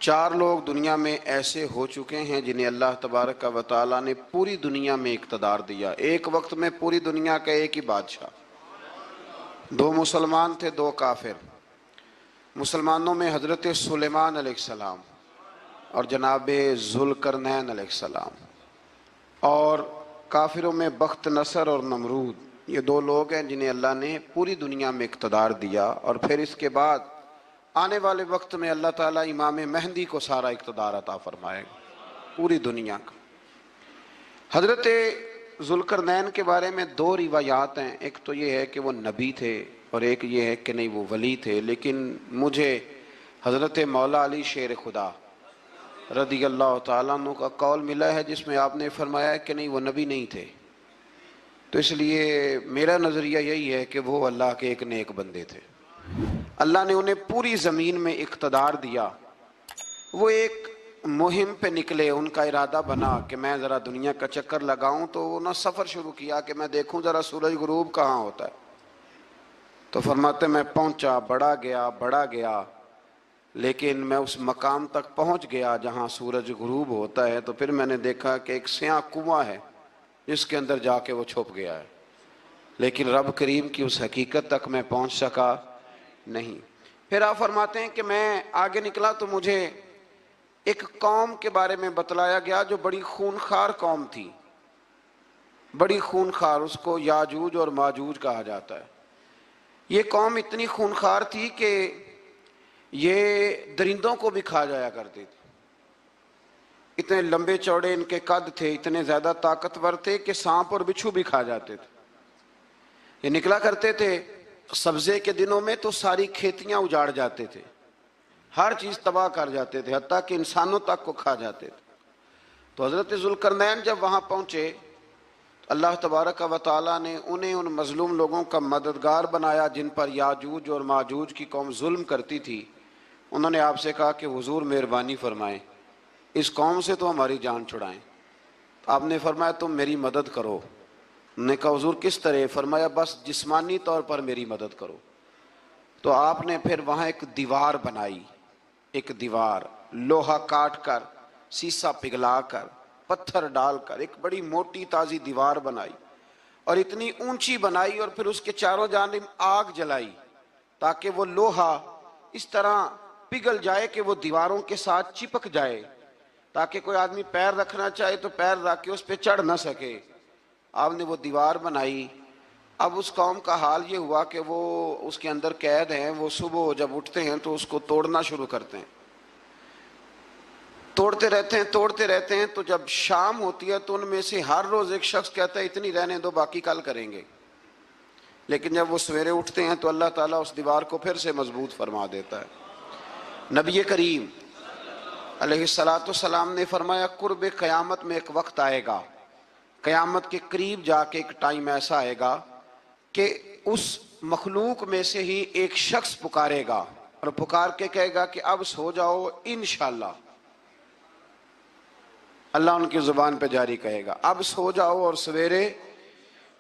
4 لوگ دنیا میں ایسے ہو چکے ہیں جنہیں اللہ تبارک و تعالیٰ نے پوری دنیا میں اقتدار دیا، ایک وقت میں پوری دنیا کا ایک ہی بادشاہ۔ 2 مسلمان تھے، 2 کافر۔ مسلمانوں میں حضرت سلیمان علیہ السلام اور جناب ذوالقرنین علیہ السلام، اور کافروں میں بخت نصر اور نمرود۔ یہ 2 لوگ ہیں جنہیں اللہ نے پوری دنیا میں اقتدار دیا، اور پھر اس کے بعد آنے والے وقت میں اللہ تعالیٰ امام مہدی کو سارا اقتدار عطا فرمائے گا، پوری دنیا کا۔ حضرت ذوالقرنین کے بارے میں 2 روایات ہیں، ایک تو یہ ہے کہ وہ نبی تھے اور ایک یہ ہے کہ نہیں وہ ولی تھے، لیکن مجھے حضرت مولا علی شیر خدا رضی اللہ تعالیٰ عنہ کا قول ملا ہے جس میں آپ نے فرمایا ہے کہ نہیں وہ نبی نہیں تھے، تو اس لیے میرا نظریہ یہی ہے کہ وہ اللہ کے ایک نیک بندے تھے۔ اللہ نے انہیں پوری زمین میں اقتدار دیا۔ وہ ایک مہم پہ نکلے، ان کا ارادہ بنا کہ میں ذرا دنیا کا چکر لگاؤں، تو انہوں نے سفر شروع کیا کہ میں دیکھوں ذرا سورج غروب کہاں ہوتا ہے۔ تو فرماتے میں پہنچا، بڑا گیا، لیکن میں اس مقام تک پہنچ گیا جہاں سورج غروب ہوتا ہے، تو پھر میں نے دیکھا کہ ایک سیاہ کنواں ہے جس کے اندر جا کے وہ چھپ گیا ہے، لیکن رب کریم کی اس حقیقت تک میں پہنچ سکا نہیں۔ پھر آپ فرماتے ہیں کہ میں آگے نکلا تو مجھے ایک قوم کے بارے میں بتلایا گیا جو بڑی خونخوار قوم تھی، بڑی خونخوار، اس کو یاجوج اور ماجوج کہا جاتا ہے۔ یہ قوم اتنی خونخوار تھی کہ یہ درندوں کو بھی کھا جایا کرتی تھی، اتنے لمبے چوڑے ان کے قد تھے، اتنے زیادہ طاقتور تھے کہ سانپ اور بچھو بھی کھا جاتے تھے۔ یہ نکلا کرتے تھے سبزے کے دنوں میں تو ساری کھیتیاں اجاڑ جاتے تھے، ہر چیز تباہ کر جاتے تھے، حتیٰ کہ انسانوں تک کو کھا جاتے تھے۔ تو حضرت ذوالقرنین جب وہاں پہنچے، اللہ تبارک و تعالیٰ نے انہیں ان مظلوم لوگوں کا مددگار بنایا جن پر یاجوج اور ماجوج کی قوم ظلم کرتی تھی۔ انہوں نے آپ سے کہا کہ حضور مہربانی فرمائیں، اس قوم سے تو ہماری جان چھڑائیں۔ آپ نے فرمایا تم میری مدد کرو۔ انہوں نے کہا حضور کس طرح؟ فرمایا بس جسمانی طور پر میری مدد کرو۔ تو آپ نے پھر وہاں ایک دیوار بنائی، ایک دیوار، لوہا کاٹ کر، سیسا پگھلا کر، پتھر ڈال کر ایک بڑی موٹی تازی دیوار بنائی، اور اتنی اونچی بنائی، اور پھر اس کے چاروں جانب آگ جلائی تاکہ وہ لوہا اس طرح پگھل جائے کہ وہ دیواروں کے ساتھ چپک جائے، تاکہ کوئی آدمی پیر رکھنا چاہے تو پیر رکھ کے اس پہ چڑھ نہ سکے۔ آپ نے وہ دیوار بنائی۔ اب اس قوم کا حال یہ ہوا کہ وہ اس کے اندر قید ہیں، وہ صبح جب اٹھتے ہیں تو اس کو توڑنا شروع کرتے ہیں، توڑتے رہتے ہیں، تو جب شام ہوتی ہے تو ان میں سے ہر روز ایک شخص کہتا ہے اتنی رہنے دو، باقی کل کریں گے۔ لیکن جب وہ سویرے اٹھتے ہیں تو اللہ تعالیٰ اس دیوار کو پھر سے مضبوط فرما دیتا ہے۔ نبی کریم علیہ السلام نے فرمایا قرب قیامت میں ایک وقت آئے گا، قیامت کے قریب جا کے ایک ٹائم ایسا آئے گا کہ اس مخلوق میں سے ہی ایک شخص پکارے گا اور پکار کے کہے گا کہ اب سو جاؤ انشاءاللہ۔ اللہ ان کی زبان پہ جاری کہے گا اب سو جاؤ اور سویرے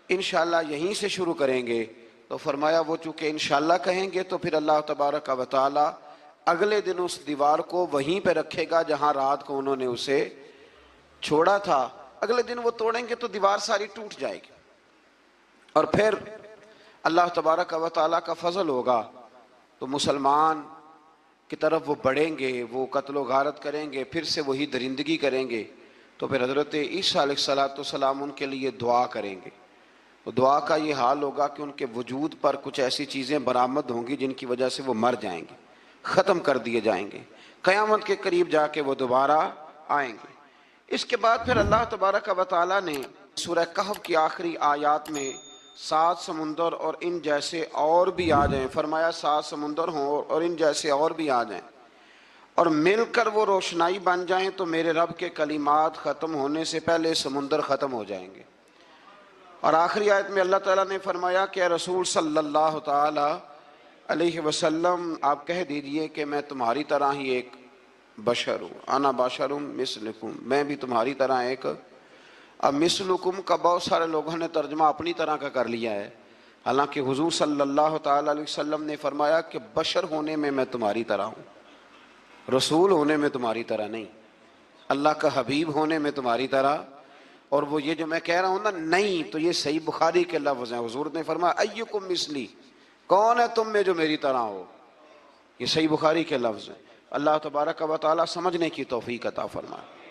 انشاءاللہ یہیں سے شروع کریں گے۔ تو فرمایا وہ چونکہ انشاءاللہ کہیں گے تو پھر اللہ تبارک و تعالی اگلے دن اس دیوار کو وہیں پہ رکھے گا جہاں رات کو انہوں نے اسے چھوڑا تھا۔ اگلے دن وہ توڑیں گے تو دیوار ساری ٹوٹ جائے گی، اور پھر اللہ تبارک و تعالیٰ کا فضل ہوگا تو مسلمان کی طرف وہ بڑھیں گے، وہ قتل و غارت کریں گے، پھر سے وہی درندگی کریں گے۔ تو پھر حضرت عیسیٰ علیہ السلام ان کے لیے دعا کریں گے، تو دعا کا یہ حال ہوگا کہ ان کے وجود پر کچھ ایسی چیزیں برآمد ہوں گی جن کی وجہ سے وہ مر جائیں گے، ختم کر دیے جائیں گے، قیامت کے قریب جا کے وہ دوبارہ آئیں گے۔ اس کے بعد پھر اللہ تبارک و تعالیٰ نے سورہ کہف کی آخری آیات میں 7 سمندر اور ان جیسے اور بھی آ جائیں، فرمایا 7 سمندر ہوں اور ان جیسے اور بھی آ جائیں اور مل کر وہ روشنائی بن جائیں تو میرے رب کے کلمات ختم ہونے سے پہلے سمندر ختم ہو جائیں گے۔ اور آخری آیت میں اللہ تعالیٰ نے فرمایا کہ اے رسول صلی اللہ تعالی علیہ وسلم آپ کہہ دیجئے کہ میں تمہاری طرح ہی ایک بشر ہوں، انا بشر مثلکم، میں بھی تمہاری طرح ایک۔ اب مثلکم کا بہت سارے لوگوں نے ترجمہ اپنی طرح کا کر لیا ہے، حالانکہ حضور صلی اللہ تعالی علیہ وسلم نے فرمایا کہ بشر ہونے میں تمہاری طرح ہوں۔ رسول ہونے میں تمہاری طرح نہیں، اللہ کا حبیب ہونے میں تمہاری طرح۔ اور وہ یہ جو میں کہہ رہا ہوں نا نہیں، تو یہ صحیح بخاری کے لفظ ہیں، حضور نے فرمایا ایکم مثلی، کون ہے تم میں جو میری طرح ہو، یہ صحیح بخاری کے لفظ ہیں۔ اللہ تبارک و تعالیٰ سمجھنے کی توفیق عطا فرمائے۔